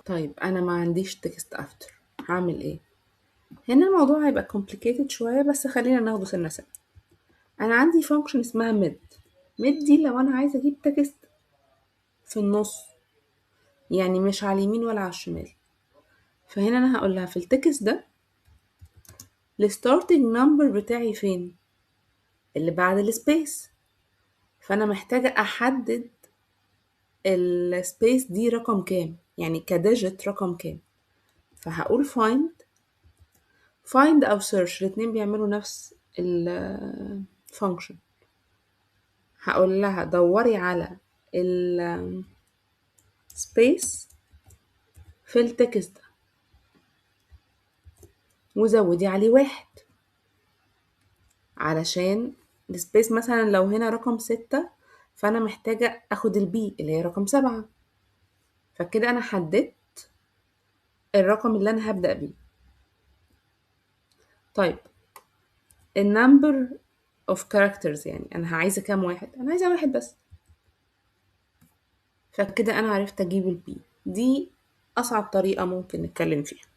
طيب انا ما عنديش تكست افتر، هعمل ايه؟ هنا الموضوع هيبقى complicated شوية، بس خلينا ناخده سنة سنة. انا عندي function اسمها mid دي لو انا عايزة اجيب تكست في النص، يعني مش على اليمين ولا على الشمال. فهنا انا هقول لها في التكست ده الستارتنج نمبر بتاعي فين؟ اللي بعد السبيس. فانا محتاجة احدد السبيس دي رقم كام، يعني كديجيت رقم كام. فهقول find او search، الاتنين بيعملوا نفس الفانكشن. هقول لها دوري على السبيس في التكست ده وزودي عليه 1، علشان السبيس مثلا لو هنا رقم 6 فأنا محتاجة أخد البي اللي هي رقم 7. فكده أنا حددت الرقم اللي أنا هبدأ بيه. طيب النمبر of characters، يعني أنا عايزة كام واحد؟ أنا عايزة واحد بس. فكده أنا عرفت أجيب البي. دي أصعب طريقة ممكن نتكلم فيها.